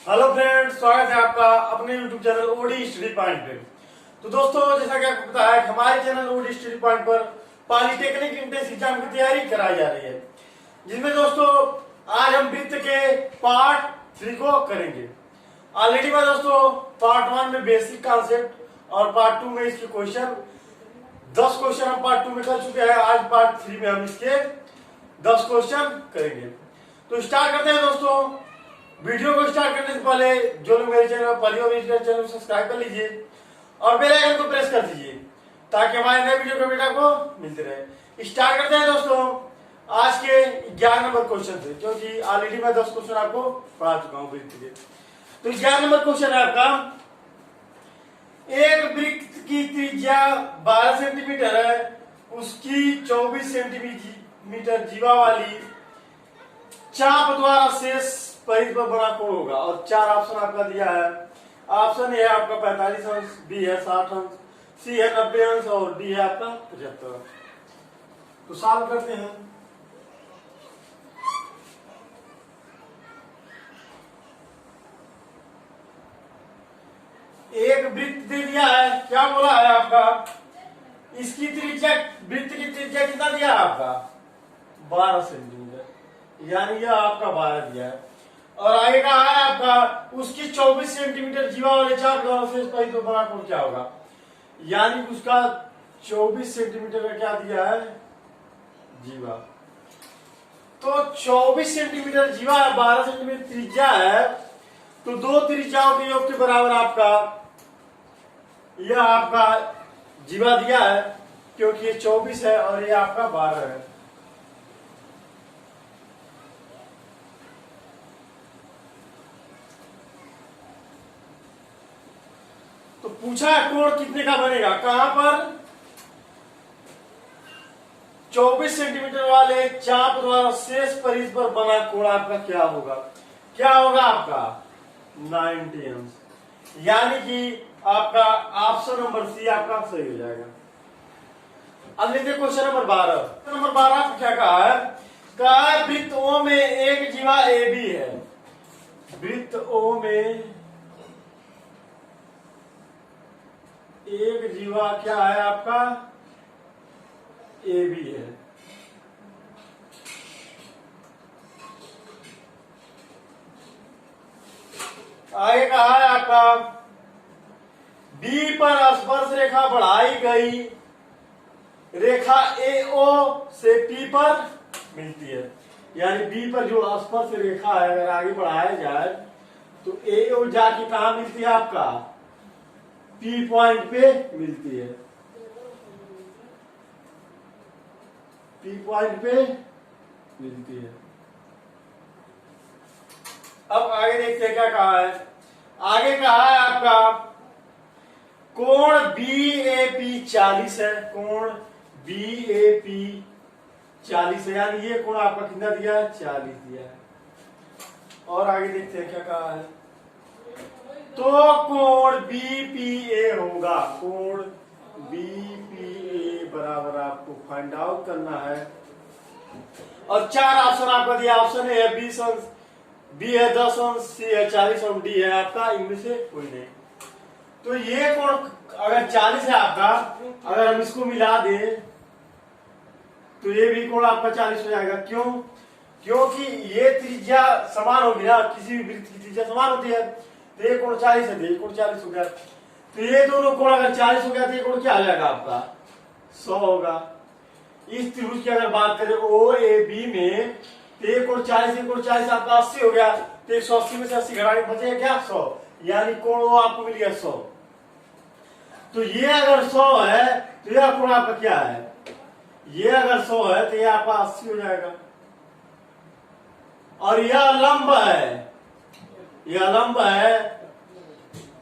Hello friends, स्वागत है आपका अपने YouTube channel OD study point पे। तो दोस्तों, जैसा कि आपको पता है, हमारे चैनल ओडी स्टडी पॉइंट पर पॉलिटेक्निक एंट्रेंस एग्जाम की तैयारी कराई जा रही है, जिसमें दोस्तों आज हम वृत्त के पार्ट 3 को करेंगे। ऑलरेडी मैं दोस्तों पार्ट 1 में बेसिक कॉन्सेप्ट और पार्ट 2 में इसके क्वेश्चन 10 क्वेश्चन हम पार्ट 2 में कर चुके हैं। आज पार्ट 3 में हम इसके 10 क्वेश्चन करेंगे। तो स्टार्ट करते हैं दोस्तों। वीडियो को स्टार्ट करने से पहले जो लोग मेरे चैनल पर पहली बार विजिट कर चैनल को सब्सक्राइब कर लीजिए और बेल आइकन को प्रेस कर दीजिए ताकि हमारे नए वीडियो का अपडेट आपको मिलते रहे। स्टार्ट करते हैं दोस्तों आज के 11 नंबर क्वेश्चन से, क्योंकि ऑलरेडी मैं 10 क्वेश्चन आपको पढ़ा चुका हूँ वृत्त के। तो 11 नंबर क्वेश्चन है आपका, एक वृत्त की त्रिज्या 12 सेंटीमीटर है, उसकी 24 सेंटीमीटर जीवा वाली चाप द्वारा शेष परिधि पर बना कोण होगा। और 4 ऑप्शन आपका दिया है। ऑप्शन ए है आपका 45 अंश, बी है 60 अंश, सी है 90 अंश और डी है आपका 75। तो सॉल्व करते हैं। एक वृत्त दे दिया है, क्या बोला है आपका, इसकी त्रिज्या, वृत्त की त्रिज्या कितना दिया है आपका 12 सेंटीमीटर, यानी यह आपका 12 दिया है। और आगे कहा है आपका उसकी 24 सेंटीमीटर जीवा वाले चाप द्वारा शेष परिधि पर बना कोण क्या होगा, यानी उसका 24 सेंटीमीटर का क्या दिया है जीवा। तो 24 सेंटीमीटर जीवा है, 12 सेंटीमीटर त्रिज्या है, तो दो त्रिज्याओं के योग के बराबर आपका यह आपका जीवा दिया है, क्योंकि ये 24 है और ये आपका 12 है। तो पूछा है कोण कितने का बनेगा, कहां पर 24 सेंटीमीटर वाले चाप द्वारा शेष परिधि पर बना कोण आपका क्या होगा, क्या होगा आपका 90 अंश, यानी कि आपका ऑप्शन नंबर सी आपका सही हो जाएगा। अब देखिए क्वेश्चन नंबर 12। नंबर 12 क्या कहा है, वृत्त ओ में एक जीवा ए बी है। वृत्त ओ में एक जीवा क्या है आपका ए बी है। आगे कहा है आपका बी पर स्पर्श रेखा बढ़ाई गई रेखा ए ओ से पी पर मिलती है, यानी बी पर जो स्पर्श रेखा है अगर आगे बढ़ाया जाए तो ए ओ जाके कहा मिलती है आपका पी पॉइंट पे मिलती है, पी पॉइंट पे मिलती है। अब आगे देखते हैं क्या कहा है। आगे कहा है आपका कोण बी ए पी 40 है, कोण बी ए पी 40 है, यानी ये कोण आपका कितना दिया है 40 दिया है। और आगे देखते हैं क्या कहा है, तो कोण बीपीए होगा, कोण बीपीए बराबर आपको फाइंड आउट करना है। और 4 ऑप्शन आपका दिया, ऑप्शन ए है 20 अंश, बी है 10 अंश, सी है 40 और डी है आपका इनमें से कोई नहीं। तो ये कोण अगर 40 है आपका, अगर हम इसको मिला दें तो ये भी कोण आपका 40 हो जाएगा। क्यों? क्योंकि ये त्रिज्या समान होगी ना, किसी भी वृत्त की त्रिज्या समान होती है। तो ये कोण 40 है, ये कोण 40 हो गया, तो ये दोनों कोण अगर 40 हो गया तो ये कोण क्या आ जाएगा आपका 100 होगा। इस त्रिभुज की अगर बात करें ओ ए बी में, तो ये कोण 40, ये कोण 40 आपका 80 हो गया, तो 180 में से 80 घटाने बचेगा क्या 100, यानी कोण वो आपको मिल गया 100। तो ये अगर 100 है तो यह कोण आपका क्या है, ये अगर 100 है तो ये आपका 80 हो जाएगा। और यह लंब है, यह लंब है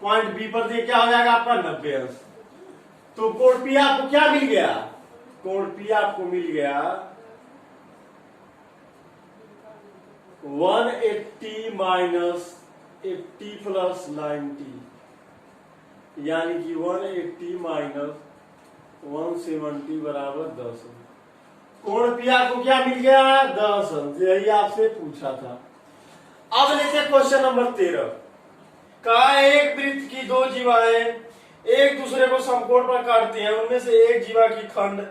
पॉइंट बी पर, ये क्या हो जाएगा आपका 90 अंश। तो कोण पी आपको क्या मिल गया, कोण पी आपको मिल गया 180 माइनस 80 प्लस 90, यानी कि 180 माइनस 170 बराबर 10 अंश। कोण पी आपको क्या मिल गया 10 अंश, यही आपसे पूछा था। अब लेते हैं क्वेश्चन नंबर 13। कहा एक वृत्त की दो जीवाएं एक दूसरे को समकोण पर काटती हैं, उनमें से एक जीवा की खंड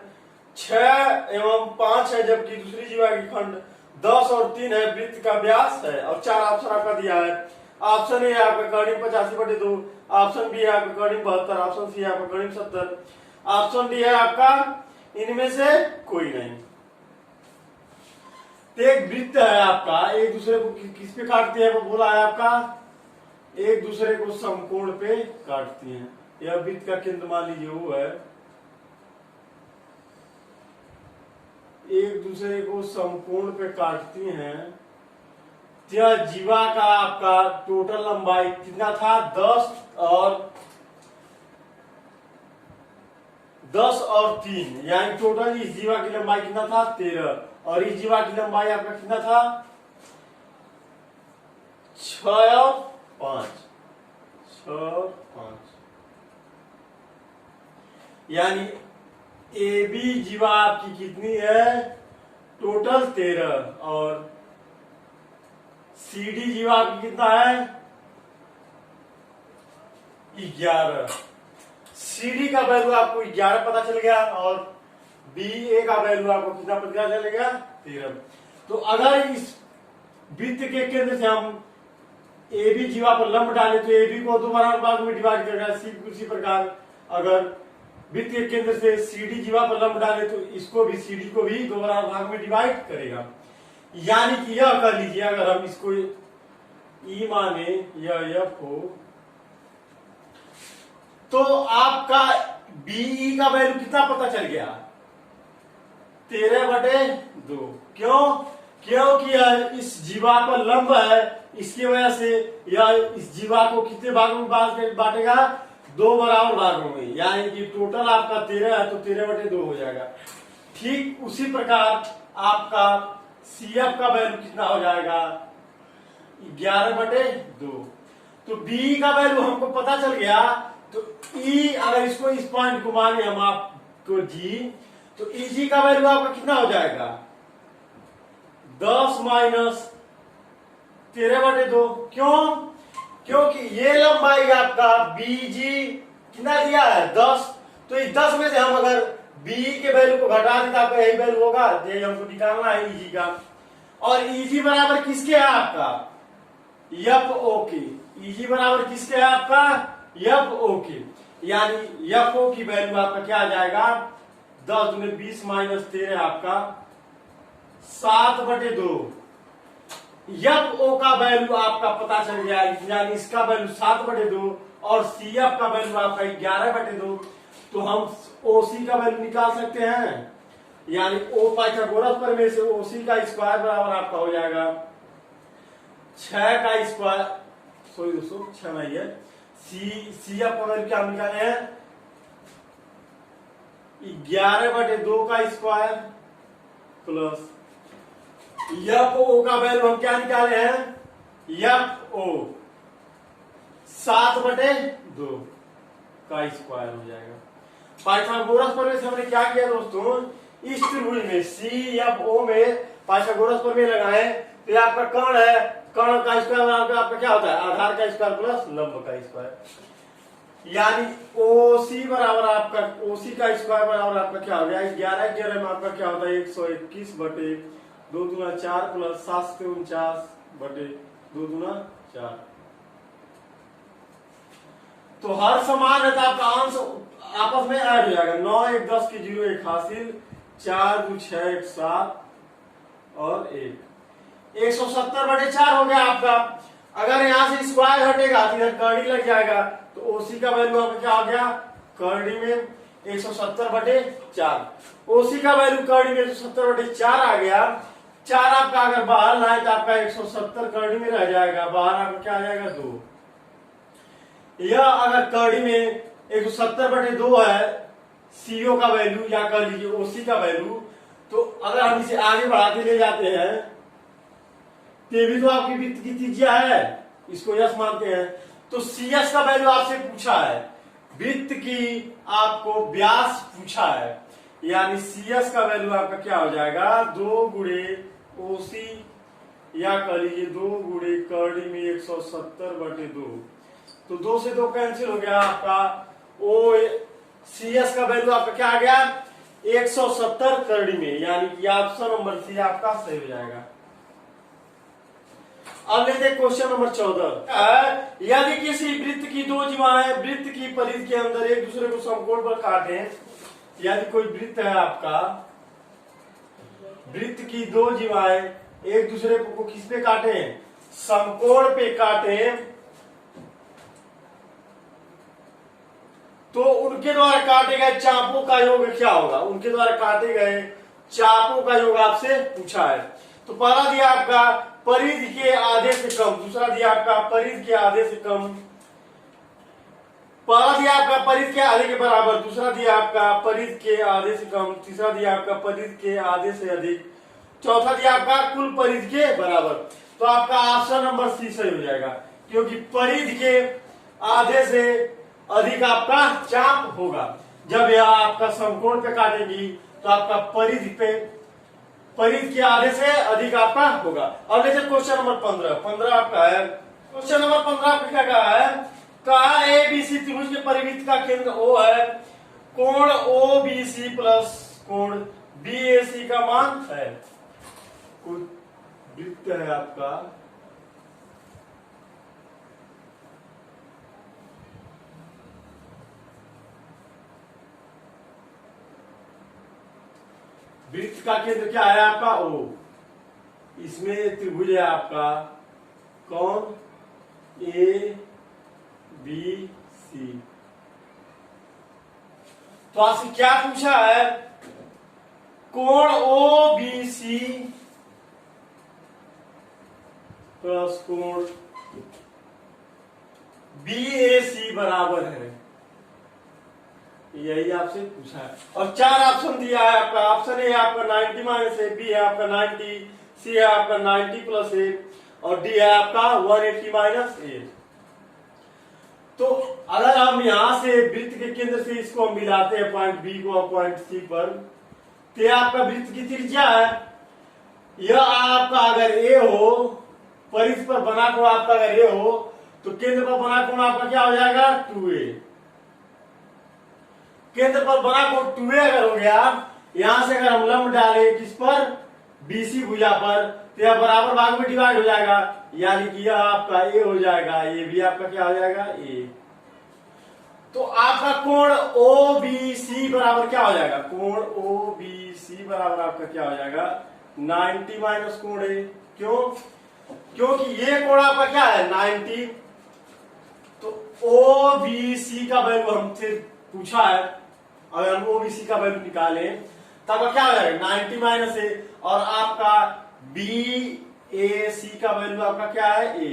6 एवं 5 है, जबकि दूसरी जीवा की खंड 10 और 3 है। वृत्त का व्यास है और 4 ऑप्शन आपका दिया है। ऑप्शन ए आपका कर्णिम 85/2, ऑप्शन बी है आपका कर्णिम 72, ऑप्शन सी है आपका कर्णिम 70, ऑप्शन डी है आपका इनमें से कोई नहीं। तो एक वृत्त है आपका, एक दूसरे को किस पे काटती है, वो बोला है आपका एक दूसरे को समकोण पे काटती हैं। यह वृत्त का केंद्र मान लीजिए वो है, एक दूसरे को समकोण पे काटती हैं। यह जीवा का आपका टोटल लंबाई कितना था, 10 और 3, यानी टोटल इस जीवा की लंबाई कितना था 13, और इस जीवा की लंबाई आपका कितना था 6 और 5, 6 और 5, यानी ए बी जीवा आपकी कितनी है टोटल 13, और सी डी जीवा आपकी कितना है 11। सी डी का वैल्यू आपको 11 पता चल गया, और बी ए का वैल्यू आपको कितना पता चलेगा 13। तो अगर इस वृत्त के केंद्र से हम ए बी जीवा पर लंब डालें तो ए बी को दो बराबर भागों में डिवाइड करेगा। उसी प्रकार अगर वृत्त के केंद्र से सी डी जीवा पर लंब डाले तो इसको भी सी डी को भी दो बराबर भाग में डिवाइड करेगा। यानी कि यह कर लीजिए, अगर हम इसको ई माने या एफ हो तो आपका बीई का वैल्यू कितना पता चल गया 13/2। क्यों? क्योंकि यह इस जीवा पर लंब है, इसकी वजह से यह इस जीवा को कितने भागों में बांटेगा, दो बराबर भागों में, यानी कि टोटल आपका 13 है तो 13/2 हो जाएगा। ठीक उसी प्रकार आपका CF का वैल्यू कितना हो जाएगा 11/2। तो B का वैल्यू हमको पता चल गया, तो E अगर इसको इस पॉइंट को माने हम आपको G, तो EG का वैल्यू आपका कितना हो जाएगा 10 माइनस 13/2। क्यों? क्योंकि ये लंबाई आपका BG कितना दिया है 10, तो इस 10 में से हम अगर B के वैल्यू को घटा दें तो आपका यही वैल्यू होगा, यही हमको निकालना है EG का। और EG बराबर किसके है आपका FO के। EG बराबर किसके है आपका FO के, यानी FO की वैल्यू आपका क्या आ जाएगा 10 दूनी 20 माइनस 13 आपका 7/2। FO का वैल्यू आपका पता चल गया, यानी इसका वैल्यू 7/2 और CF का वैल्यू आपका 11/2। तो हम OC का वैल्यू निकाल सकते हैं, यानी O पाइथागोरस प्रमेय से OC का स्क्वायर बराबर आपका हो जाएगा 6 का स्क्वायर, सॉरी दोस्तों 6 नहीं है, CF का वैल्यू क्या निकाले हैं 11/2 का स्क्वायर प्लस FO का वैल्यू हम क्या निकाले हैं FO 7/2 का स्क्वायर हो जाएगा। पाइथागोरस प्रमेय से हमने क्या किया दोस्तों, इस त्रिभुज में CFO में पाइथागोरस प्रमेय लगाए, तो ये आपका कर्ण है, कर्ण का स्क्वायर आपका क्या होता है आधार का स्क्वायर प्लस लंब का स्क्वायर, यानी OC बराबर आपका OC का स्क्वायर बराबर आपका क्या हो गया 11/11 में आपका क्या होता है 121/2 दूना 4 प्लस 749/2 दूना 4। तो हर समान है तो आपका अंश आपस में ऐड हो जाएगा, 9 1 10 की 0 1 हासिल, 4 2 6 1 7 और 1 170/4 हो गया आपका। अगर यहां से स्क्वायर हटेगा तो इधर कर्णी लग जाएगा, तो OC का वैल्यू आपका क्या हो गया कर्णी में 170/4। OC का वैल्यू कर्णी में 170/4 आ गया। 4 आपका अगर बाहर लाए तो आपका 170 कर्णी में रह जाएगा, बाहर आपका क्या आ जाएगा 2। यह अगर कर्णी में 170/2 है CO का वैल्यू, या कर लीजिए OC का वैल्यू, तो अगर हम इसे आगे बढ़ाते ले जाते हैं तो भी तो आपकी वृत्त की त्रिज्या है, इसको यस मानते हैं। तो CS का वैल्यू आपसे पूछा है, वृत्त की आपको व्यास पूछा है, यानी CS का वैल्यू आपका क्या हो जाएगा 2 गुणे OC, या कर लीजिए 2 गुणे कर्णी में 170/2, तो 2 से 2 कैंसिल हो गया आपका। ओ सी एस का वैल्यू आपका क्या आ गया 170 करड़ी में, यानी कि ऑप्शन नंबर सी आपका सही हो जाएगा। अब लेते हैं क्वेश्चन नंबर 14। यदि किसी वृत्त की 2 जीवाएं वृत्त की परिधि के अंदर एक दूसरे को समकोण पर काटें, यदि कोई वृत्त है आपका, वृत्त की 2 जीवाएं एक दूसरे को किस पे काटे, समकोण पे काटे, तो उनके द्वारा काटे गए चापों का योग क्या होगा। उनके द्वारा काटे गए चापों का योग आपसे पूछा है। तो पहला दिया आपका परिधि के आधे से कम, दूसरा दिया आपका परिधि के आधे से कम, पहला दिया आपका परिधि के आधे के बराबर, दूसरा दिया आपका परिधि के आधे से कम, तीसरा दिया आपका परिधि के आधे से अधिक, चौथा दिया आपका कुल परिधि के बराबर। तो आपका ऑप्शन नंबर सी सही हो जाएगा, क्योंकि परिधि के आधे से अधिक आपका चाप होगा। जब यह आपका समकोण पे काटेगी तो आपका परिधि के आधे से अधिक आपका होगा। अब देखिए क्वेश्चन नंबर 15 आपका है। क्वेश्चन नंबर 15 आपका क्या कहा है, कहा एबीसी त्रिभुज के परिवृत्त का केंद्र O है, कोण OBC प्लस कोण BAC का मान है। वृत्त है आपका, वृत्त का केंद्र क्या है आपका O, इसमें त्रिभुज है आपका कौन ABC। तो आपसे क्या पूछा है, कोण OBC प्लस कोण BAC बराबर है, यही आपसे पूछा है। और 4 ऑप्शन दिया है आपका। ऑप्शन ए आपका 90 माइनस ए, बी है आपका 90, सी है आपका 90 प्लस ए, और डी है आपका 180 माइनस ए। तो अगर हम यहां से वृत्त के केंद्र से इसको हम मिलाते हैं पॉइंट बी को और पॉइंट सी पर, तो यह आपका वृत्त की त्रिज्या है। यह आपका अगर ए हो, परिधि पर बना कोण आपका अगर ए हो, तो केंद्र पर बना कोण आपका क्या हो जाएगा 2a। केंद्र पर बना कोण 2a अगर हो गया, यहां से अगर हम लंब डाले किस पर, BC भुजा पर, तो यह बराबर भाग में डिवाइड हो जाएगा, यानी कि यह आपका ए हो जाएगा, ये भी आपका क्या हो जाएगा ए। तो आपका कोण OBC बराबर क्या हो जाएगा, कोण OBC बराबर आपका क्या हो जाएगा 90 माइनस कोण ए। क्यों, क्योंकि ये कोण आपका क्या है 90, तो OBC का वैल्यू हमसे पूछा है, अगर हम OBC का वैल्यू निकालें तब क्या हो जाएगा 90 माइनस ए, और आपका BAC का वैल्यू आपका क्या है ए,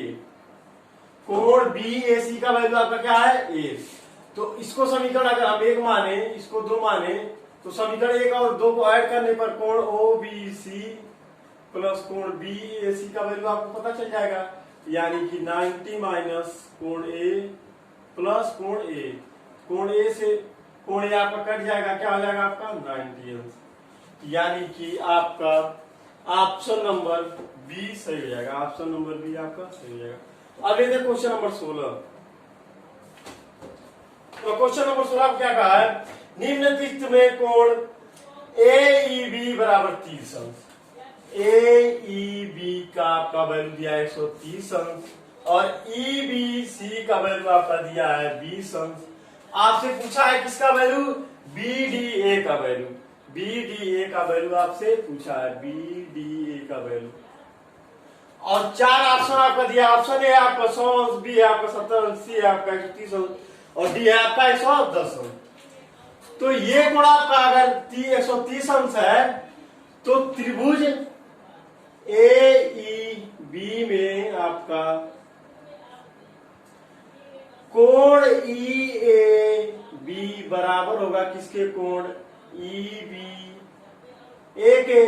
कोण BAC का वैल्यू आपका क्या है ए। तो इसको समीकरण अगर हम 1 माने, इसको 2 माने, तो समीकरण 1 और 2 को ऐड करने पर कोण OBC प्लस कोण BAC का वैल्यू आपको पता चल जाएगा, यानी कि 90 माइनस कोण ए प्लस कोण ए, कोण ए से कोण ए आपका कट जाएगा, क्या हो जाएगा आपका 90 अंश, यानी कि आपका ऑप्शन नंबर बी सही हो जाएगा। ऑप्शन नंबर बी आपका सही हो जाएगा। अब ये क्वेश्चन नंबर 16। तो क्वेश्चन नंबर 16 क्या कहा है, निम्नलिखित में कोण AEB बराबर 30 अंश, AEB का आपका वैल्यू दिया है 130 अंश, और EBC का वैल्यू आपका दिया है 20 अंश। आपसे पूछा है किसका वैल्यू, BDA का वैल्यू, BDA का वैल्यू आपसे पूछा है, BDA का वैल्यू। और 4 ऑप्शन आपका दिया, ऑप्शन ए आपका 100 अंश, बी है आपका 70 अंश, सी है आपका 130 अंश, और डी है आपका 110 अंश। तो ये कोण आपका अगर 130 अंश है, तो त्रिभुज AEB में आपका कोण EAB बराबर होगा किसके, कोण EBA के,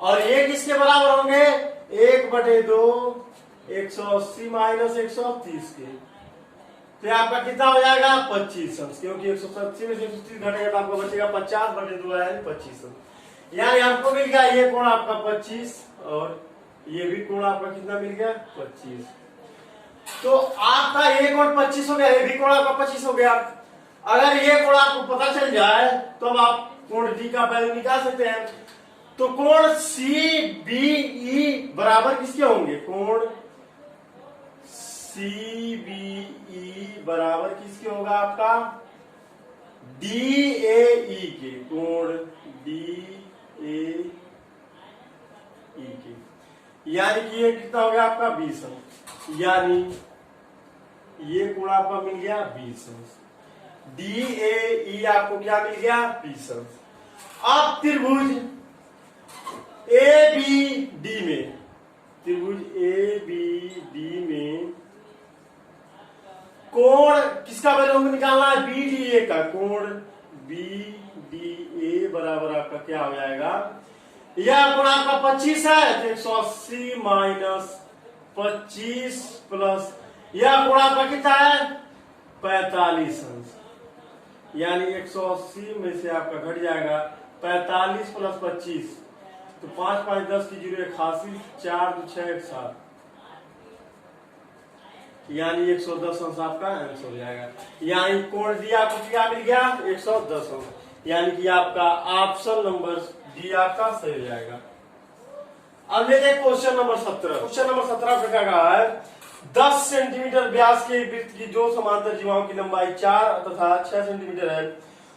और ये किसके बराबर होंगे 1/2 180 माइनस 130 के। तो आपका कितना हो जाएगा 25 अंश, क्योंकि 180 में से 130 घटेगा तो आपको बचेगा 50/2 है 25 अंश, यानी आपको मिल गया ये कोण आपका 25, और ये भी कोण आपका कितना मिल गया 25। तो आपका ये कोण 25 हो गया, ये भी कोण आपका 25 हो गया। अगर ये कोण आपको पता चल जाए तो अब आप कोण डी का वैल्यू निकाल सकते हैं। तो कोण सी बी ई बराबर किसके होंगे, कोण सी बी ई बराबर किसके होगा आपका डी ए ई के, कोण डी ए ई के, यानी कि ये कितना हो गया आपका 20 अंश, यानी ये कोण आपका मिल गया 20 अंश, डी ए ई आपको क्या मिल गया 20 अंश। अब त्रिभुज ए बी डी में, त्रिभुज ए बी डी में कोण किसका वैल्यू निकालना है, बी डी ए का, कोण बी डी ए बराबर आपका क्या हो जाएगा, यह कोण आपका 25 है तो 180 माइनस 25 प्लस यह कोण आपका कितना है 45 अंश, यानी 180 में से आपका घट जाएगा 45 प्लस 25, तो 5 5 10 की 0 88, 4 2 6 1 7, यानी 110 अंश आपका आंसर हो जाएगा। यानी कोण डी आपको क्या मिल गया 110 अंश, यानी कि आपका ऑप्शन नंबर डी आपका सही हो जाएगा। अब लेते हैं क्वेश्चन नंबर 17। क्वेश्चन नंबर 17 पे क्या कहा है, 10 सेंटीमीटर व्यास के वृत्त की दो समांतर जीवाओं की लंबाई 4 तथा 6 सेंटीमीटर है,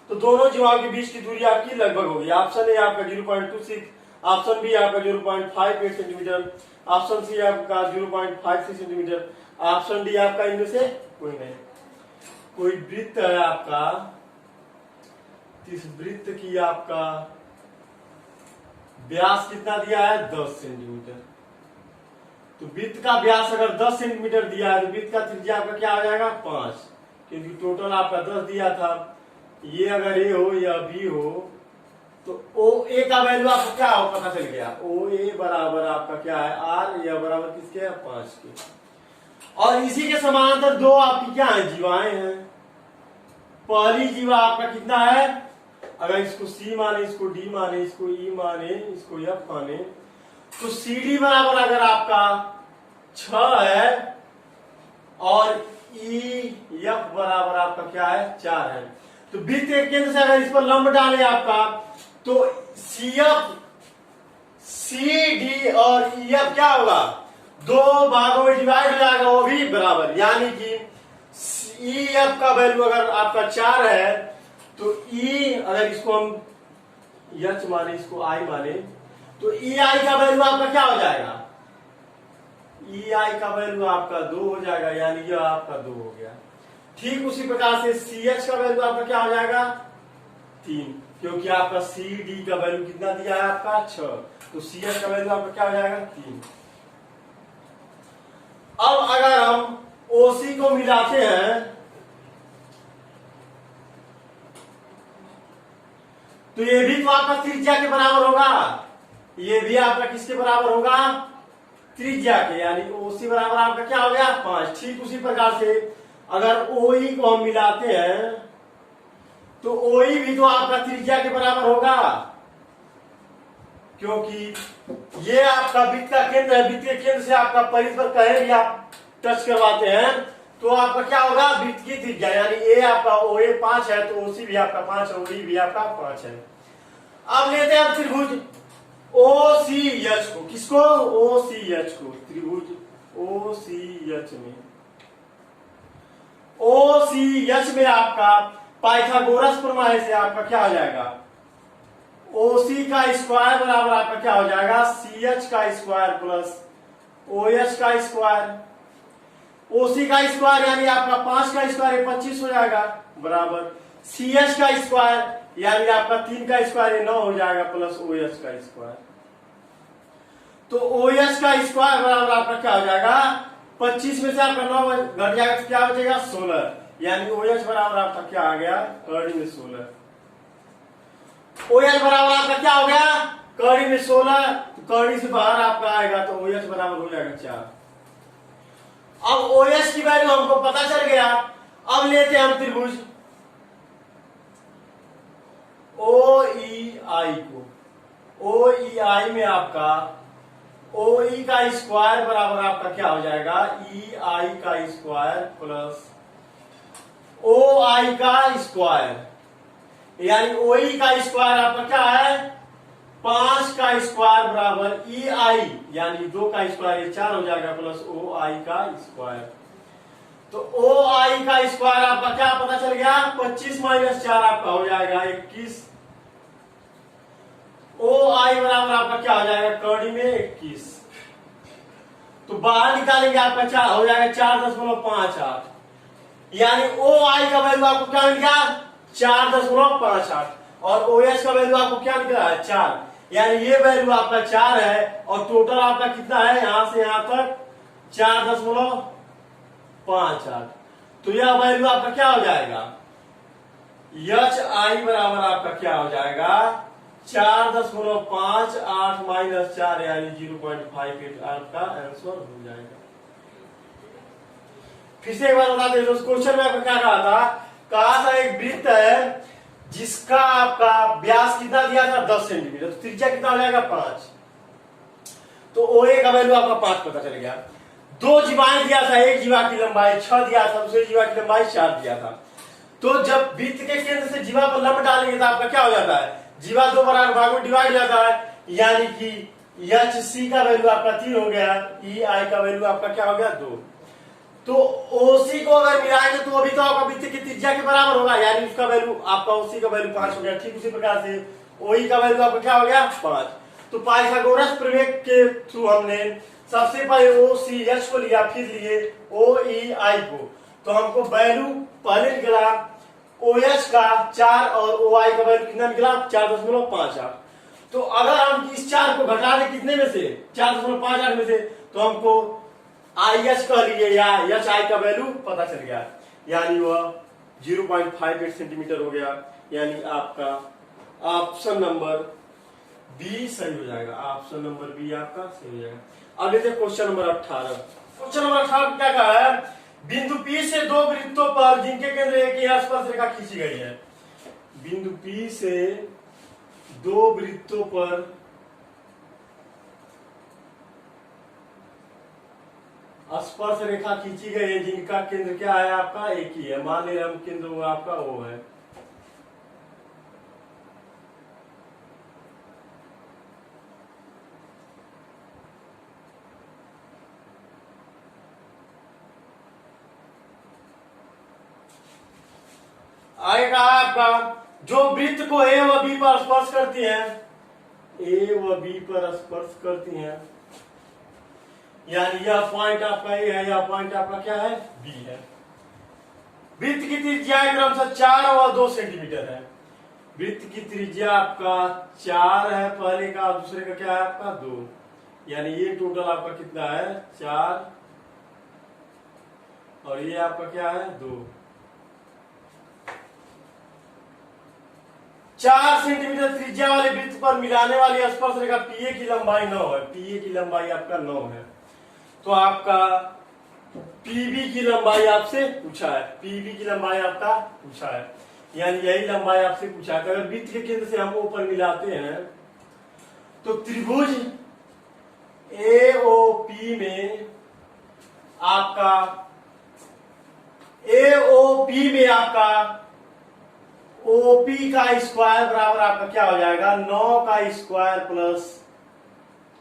तो दोनों जीवाओं के बीच की दूरी आपकी लगभग होगी। ऑप्शन ए आपका 0.26, ऑप्शन बी आपका 0.58 सेंटीमीटर, ऑप्शन सी आपका 0.53 सेंटीमीटर, ऑप्शन डी आपका इनमें से कोई नहीं। कोई वृत्त है आपका, इस वृत्त की आपका व्यास कितना दिया है 10 सेंटीमीटर, तो वृत्त का व्यास अगर 10 सेंटीमीटर दिया है तो वृत्त का त्रिज्या आपका क्या आ जाएगा 5, क्योंकि टोटल आपका 10 दिया था। ये अगर ए हो या बी हो तो ओ ए का वैल्यू आपको क्या हो पता चल गया, ओ ए बराबर आपका क्या है आर, या बराबर किसके है 5 के। और इसी के समांतर दो आपकी क्या है जीवाएं हैं। पहली जीवा आपका कितना है, अगर इसको सी माने, इसको डी माने, इसको ई माने, इसको एफ माने, तो सी डी बराबर अगर आपका 6 है और ई एफ बराबर आपका क्या है 4 है, तो वृत्त के केंद्र से अगर इस पर लंब डाले आपका तो सी एफ सी डी और ई एफ क्या होगा दो भागों में डिवाइड हो जाएगा, वो भी बराबर, यानी कि ई एफ का वैल्यू अगर आपका 4 है तो ई अगर इसको हम एच माने, इसको आई माने, तो ई आई का वैल्यू आपका क्या हो जाएगा, ई आई का वैल्यू आपका 2 हो जाएगा, यानी यह आपका 2 हो गया। ठीक उसी प्रकार से सी एच का वैल्यू आपका क्या हो जाएगा 3, क्योंकि आपका सी डी का वैल्यू कितना दिया है आपका 6, तो सी एच का वैल्यू आपका क्या हो जाएगा 3। अब अगर हम ओसी को मिलाते हैं तो ये भी तो आपका त्रिज्या के बराबर होगा, ये भी आपका किसके बराबर होगा त्रिज्या के, यानी ओसी बराबर आपका क्या हो गया 5। ठीक उसी प्रकार से अगर ओई को हम मिलाते हैं तो ओई भी तो आपका त्रिज्या के बराबर होगा, क्योंकि ये आपका वृत्त का केंद्र है, वृत्त के केंद्र से आपका परिधि पर कहीं भी आप टच करवाते हैं तो आपका क्या होगा वृत्त की त्रिज्या, यानी ए आपका ओ ए 5 है तो ओसी भी आपका 5 है, ओई भी आपका 5 है। अब लेते हैं त्रिभुज ओ सी एच को, किसको ओ सी एच को, त्रिभुज ओ सी एच में, ओ सी एच में आपका पाइथागोरस प्रमेय से आपका क्या हो जाएगा ओसी का स्क्वायर बराबर आपका क्या हो जाएगा सी एच का स्क्वायर प्लस ओ एच का स्क्वायर, ओसी का स्क्वायर यानी आपका 5 का स्क्वायर 25 हो जाएगा बराबर सी एच का स्क्वायर यानी आपका 3 का स्क्वायर 9 हो जाएगा प्लस ओ एच का स्क्वायर। तो ओ एच का स्क्वायर बराबर आपका क्या हो जाएगा 25 में से आपका 9 घट जाएगा तो क्या बचेगा 16, यानी ओ एच बराबर आपका क्या आ गया कड़ी में 16। ओ एच बराबर आपका क्या हो गया कड़ी में 16, तो कड़ी से बाहर आपका आएगा तो ओ एच बराबर हो जाएगा 4। अब ओ एच की वैल्यू हमको पता चल गया। अब लेते हैं हम त्रिभुज ओ ई आई को, ओ ई आई में आपका ओ ई का स्क्वायर बराबर आपका क्या हो जाएगा, ई आई का स्क्वायर प्लस ओ आई का स्क्वायर, यानी ओ ई का स्क्वायर आपका क्या है, 5 का स्क्वायर बराबर ई आई यानी 2 का स्क्वायर 4 हो जाएगा प्लस ओ आई का स्क्वायर। तो ओ आई का स्क्वायर आपका क्या पता चल गया, 25 माइनस 4 आपका हो जाएगा 21। ओ आई बराबर आपका क्या हो जाएगा, कड़ी में 21। तो बाहर निकालेंगे आपका क्या हो जाएगा, 4.58, यानी ओ आई का वैल्यू आपको क्या मिल गया, 4.58, और ओ एस का वैल्यू आपको क्या निकला है, 4, यानी ये वैल्यू आपका 4 है और टोटल आपका कितना है, यहां से यहां तक 4.58। तो यह वैल्यू आपका क्या हो जाएगा, एच आई बराबर आपका क्या हो जाएगा, 4.58 माइनस 4 यानी 0.58 आपका आंसर हो जाएगा। फिर से एक बार बता दें, क्वेश्चन में आपको क्या कहा था एक वृत्त है जिसका आपका व्यास कितना दिया था, 10 सेंटीमीटर, तो त्रिज्या कितना हो जाएगा, 5। तो ओ ए का वैल्यू आपका 5 पता चल गया। 2 जीवाएं दिया था, एक जीवा की लंबाई 6 दिया था, दूसरे जीवा की लंबाई 4 दिया था। तो जब वृत्त के केंद्र से जीवा पर लंब डालेंगे तो आपका क्या हो जाता है, जीवा 2 बराबर भागों में डिवाइड हो जाता है, यानी कि एच सी का वैल्यू आपका 3 हो गया, ई आई का वैल्यू आपका क्या हो गया, 2। तो ओसी को अगर मिलाएंगे तो अभी तो आपका वृत्त की त्रिज्या के बराबर होगा, यानी उसका वैल्यू आपका ओसी का वैल्यू 5 हो गया। ठीक उसी प्रकार से ओई का वैल्यू आपका क्या हो गया, 5। तो पाइथागोरस प्रमेय के थ्रू हमने सबसे पहले ओ सी एच को लिया, फिर लिए ओ ई आई को, तो हमको वैल्यू पहले निकला ओ एच का 4 और ओ आई का वैल्यू कितना निकला, 4.58। तो अगर हम इस 4 को घटा दें कितने में से, 4.58 में से, तो हमको आई एच कह लिए या एच आई का वैल्यू पता चल गया, यानी वह 0.58 सेंटीमीटर हो गया, यानी आपका ऑप्शन नंबर बी सही हो जाएगा। ऑप्शन नंबर बी आपका सही हो जाएगा। अब लेते हैं क्वेश्चन नंबर 18। क्वेश्चन नंबर 18 क्या कहा है, बिंदु पी से 2 वृत्तों पर जिनके केंद्र एक ही स्पर्श रेखा खींची गई है। बिंदु पी से 2 वृत्तों पर स्पर्श रेखा खींची गई है जिनका केंद्र क्या है, आपका एक ही है। मान ले हम केंद्र वो आपका ओ है। आगे कहा आपका जो वृत्त को ए व बी पर स्पर्श करती है, ए व बी पर स्पर्श करती हैं, यानी यह पॉइंट आपका ए है, यह पॉइंट आपका क्या है, बी है। वृत्त की त्रिज्या क्रमशः 4 और 2 सेंटीमीटर है। वृत्त की त्रिज्या आपका 4 है पहले का, दूसरे का क्या है आपका 2, यानी ये टोटल आपका कितना है 4 और ये आपका क्या है 2। 4 सेंटीमीटर त्रिज्या वाले वृत्त पर मिलाने वाली स्पर्श रेखा पीए की लंबाई 9 है। पीए की लंबाई आपका 9 है। तो आपका पीबी की लंबाई आपसे पूछा है, पीबी की लंबाई आपका पूछा है, यानी यही लंबाई आपसे पूछा है। अगर वृत्त के केंद्र से हम ऊपर मिलाते हैं तो त्रिभुज एओपी में आपका ओपी का स्क्वायर बराबर आपका क्या हो जाएगा, 9 का स्क्वायर प्लस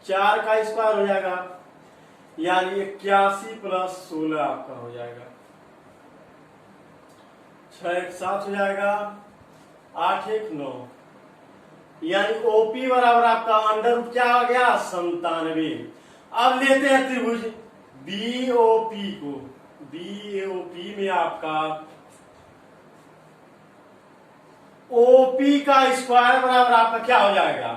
4 का स्क्वायर हो जाएगा, यानी 81 प्लस 16 आपका हो जाएगा, 6 1 7 हो जाएगा, 8 1 9, यानी ओपी बराबर आपका अंडर रूट क्या हो गया 97। अब लेते हैं त्रिभुज बीओपी को। बीओपी में आपका ओपी का स्क्वायर बराबर आपका क्या हो जाएगा,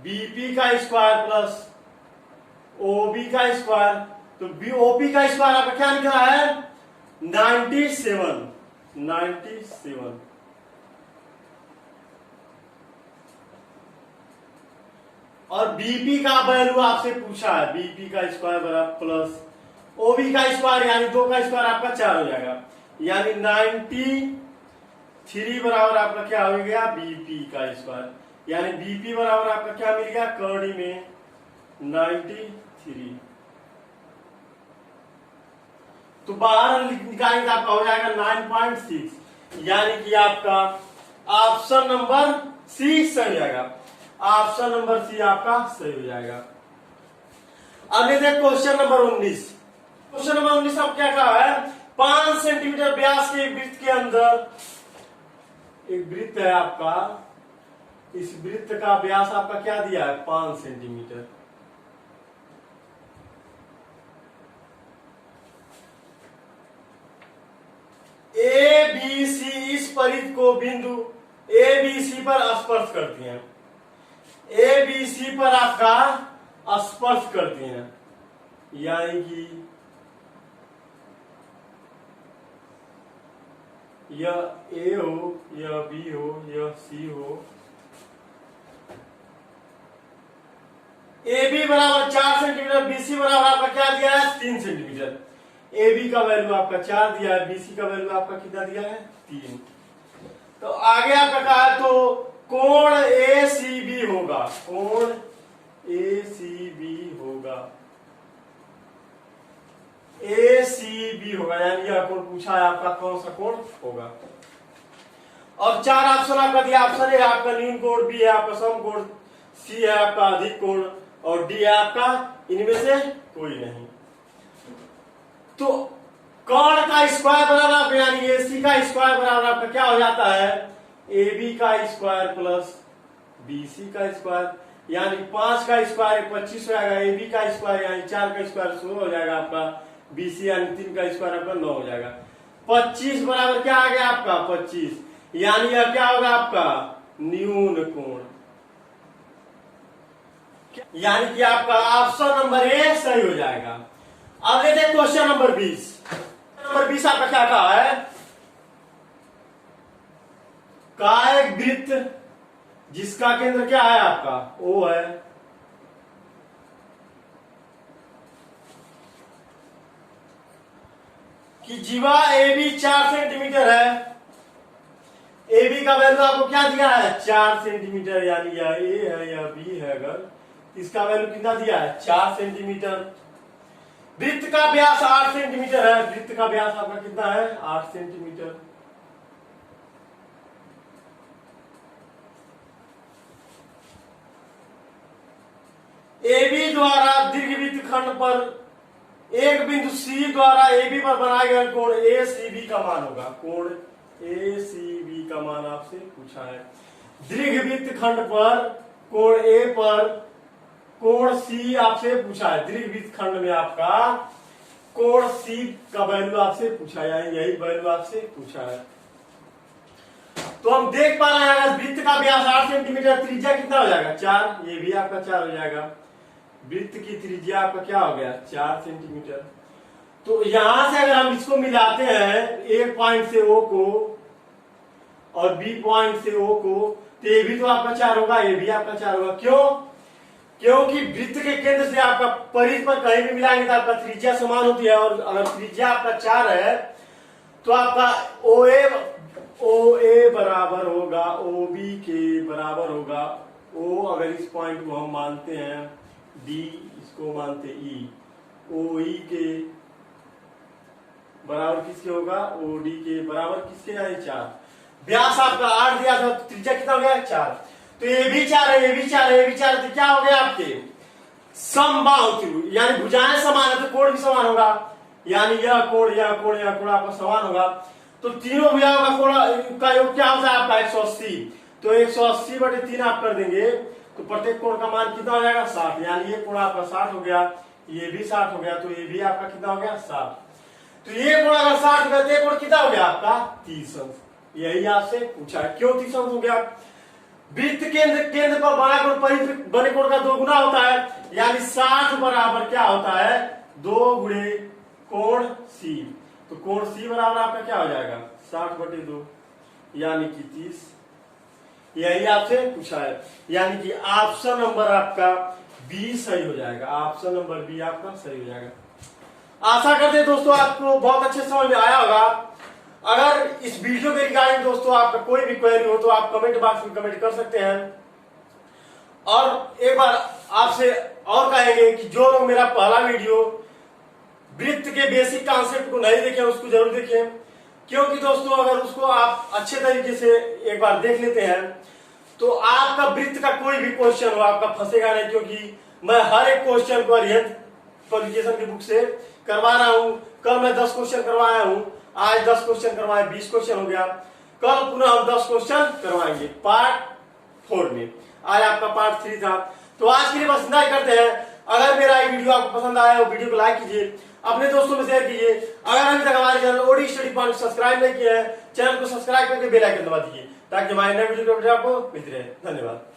बीपी का स्क्वायर प्लस ओबी का स्क्वायर। तो बीओपी का स्क्वायर आपका क्या निकला है 97। और बीपी का वैल्यू आपसे पूछा है, बीपी का स्क्वायर बराबर प्लस ओबी का स्क्वायर, यानी 2 का स्क्वायर आपका 4 हो जाएगा, यानी 93 3 बराबर आपका क्या हो गया, बीपी का स्क्वायर, यानी बीपी बराबर आपका क्या मिल गया, कर्डी में 93। तो बाहर निकालेंगे तो आपका हो जाएगा 9.6, यानी कि आपका ऑप्शन नंबर सी सही हो जाएगा। ऑप्शन नंबर सी आपका सही हो जाएगा। अब ये देख क्वेश्चन नंबर 19। क्वेश्चन नंबर 19 अब क्या कहा है, 5 सेंटीमीटर व्यास के एक वृत्त के अंदर एक वृत्त है आपका, इस वृत्त का व्यास आपका क्या दिया है, 5 सेंटीमीटर। ए बी सी इस परिध को बिंदु ए बी सी पर स्पर्श करती हैं, ए बी सी पर आपका स्पर्श करती हैं, यानी कि यह ए हो, यह बी हो, यह सी हो। ए बी बराबर 4 सेंटीमीटर, बी सी बराबर आपका क्या दिया है, 3 सेंटीमीटर। ए बी का वैल्यू आपका 4 दिया है, बी सी का वैल्यू आपका कितना दिया है, 3। तो आगे आपका कहा है तो कोण ए सी बी होगा, कोण ए सी बी होगा, ए सी बी होगा, यानी यह कोण पूछा है आपका कौन सा कोण होगा। और 4 ऑप्शन आपका दिया, ऑप्शन ए आपका न्यून कोण, बी है आपका सम कोण, सी है आपका अधिक कोण और डी है आपका इनमें से कोई नहीं। तो कर्ण का स्क्वायर बराबर आपका, यानी ए सी का स्क्वायर बराबर आपका क्या हो जाता है, ए बी का स्क्वायर प्लस बी सी का स्क्वायर, यानी 5 का स्क्वायर 25 हो जाएगा, ए बी का स्क्वायर यानी 4 का स्क्वायर 16 हो जाएगा आपका, बी सी यानी 3 का स्क्वायर आपका 9 हो जाएगा। 25 बराबर क्या आ गया आपका 25, यानी यह क्या होगा आपका न्यून कोण, यानी कि आपका ऑप्शन नंबर ए सही हो जाएगा। अब लेते हैं क्वेश्चन नंबर 20। नंबर 20 आपका क्या कहा है, का एक वृत्त जिसका केंद्र क्या है आपका ओ है, कि जीवा ए बी 4 सेंटीमीटर है, ए बी का वैल्यू आपको क्या दिया है 4 सेंटीमीटर, यानी यह ए है या बी है, अगर इसका वैल्यू कितना दिया है 4 सेंटीमीटर। वृत्त का व्यास 8 सेंटीमीटर है, वृत्त का व्यास आपका कितना है 8 सेंटीमीटर। ए बी द्वारा दीर्घवृत्त खंड पर एक बिंदु सी द्वारा ए बी पर बनाया गया कोण ए सी बी का मान होगा, कोण ए सी बी का मान आपसे पूछा है। दीर्घवृत्त खंड पर कोण ए पर कोण सी आपसे पूछा है, दीर्घवृत्त खंड में आपका कोण सी का वैल्यू आपसे पूछा है, यही वैल्यू आपसे पूछा है। तो हम देख पा रहे हैं अगर वृत्त का व्यास 8 सेंटीमीटर, त्रिज्या कितना हो जाएगा 4, ये भी आपका 4 हो जाएगा। वृत्त की त्रिज्या आपका क्या हो गया 4 सेंटीमीटर। तो यहां से अगर हम इसको मिलाते हैं ए पॉइंट से ओ को और बी पॉइंट से ओ को, तो ये भी तो आपका 4 होगा, ये भी आपका 4 होगा। क्यों, क्योंकि वृत्त के केंद्र से आपका परिध पर कहीं भी मिलाएंगे तो आपका त्रिज्या समान होती है, और अगर त्रिज्या आपका 4 है तो आपका ओ ए बराबर होगा ओ बी के बराबर होगा। ओ अगर इस पॉइंट को हम मानते हैं डी, इसको मानते ई, ओ ई के बराबर किसके होगा ओ डी के बराबर किसके, यानी 4। व्यास आपका 8 दिया था, त्रिज्या कितना हो गया 4, तो ये भी 4 है, ये भी 4 है, ये भी 4 है, तो क्या हो गया आपके समबाहु, यानी भुजाएं समान है तो कोण भी समान होगा, यानी यह कोण यह कोण यह कोण आपका समान होगा। तो तीनों भुजाओं का कोण का योग क्या होता है आपका 180, तो 180/3 आप कर देंगे तो प्रत्येक कोण का मान कितना हो जाएगा 60, यानी ये कोण आपका 60 हो गया, ये भी 60 हो गया, तो ये भी आपका कितना हो गया 60। तो ये कोण अगर 60 हो गया तो ये कोण कितना हो गया आपका 30 अंश, यही आपसे पूछा है। क्यों 30 अंश हो गया, वृत्त केंद्र पर बना कोण परिध बने कोण का 2 गुना होता है, यानी 60 बराबर क्या होता है 2 गुणे कोण सी, तो कोण सी बराबर आपका क्या हो जाएगा 60/2 यानी कि 30, यही आपसे पूछा है, यानी कि ऑप्शन नंबर आपका बी सही हो जाएगा, ऑप्शन नंबर बी आपका सही हो जाएगा। आशा करते हैं दोस्तों आपको बहुत अच्छे समझ में आया होगा। अगर इस वीडियो के रिगार्डिंग दोस्तों आपका कोई भी क्वेरी हो तो आप कमेंट बॉक्स में कमेंट कर सकते हैं। और एक बार आपसे और कहेंगे कि जो लोग मेरा पहला वीडियो वृत्त के बेसिक कॉन्सेप्ट को नहीं देखे उसको जरूर देखें, क्योंकि दोस्तों अगर उसको आप अच्छे तरीके से एक बार देख लेते हैं तो आपका वृत्त का कोई भी क्वेश्चन हो आपका फंसेगा नहीं, क्योंकि मैं हर एक क्वेश्चन को अरिहंत पब्लिकेशन की बुक से करवा रहा हूं। कल मैं 10 क्वेश्चन करवाया हूं, आज 10 क्वेश्चन करवाए 20 क्वेश्चन हो गया। कल पुनः हम 10 क्वेश्चन करवाएंगे पार्ट 4 में। आज आपका पार्ट 3 था, तो आज के लिए बस इतना ही करते हैं। अगर मेरा ये वीडियो आपको पसंद आया हो वीडियो को लाइक कीजिए, अपने दोस्तों में शेयर कीजिए। अगर अभी तक हमारे channel OD study point subscribe नहीं किया है, चैनल को सब्सक्राइब करके बेल आइकन दबा दीजिए ताकि हमारे नए वीडियो आपको मिलती रहे। धन्यवाद।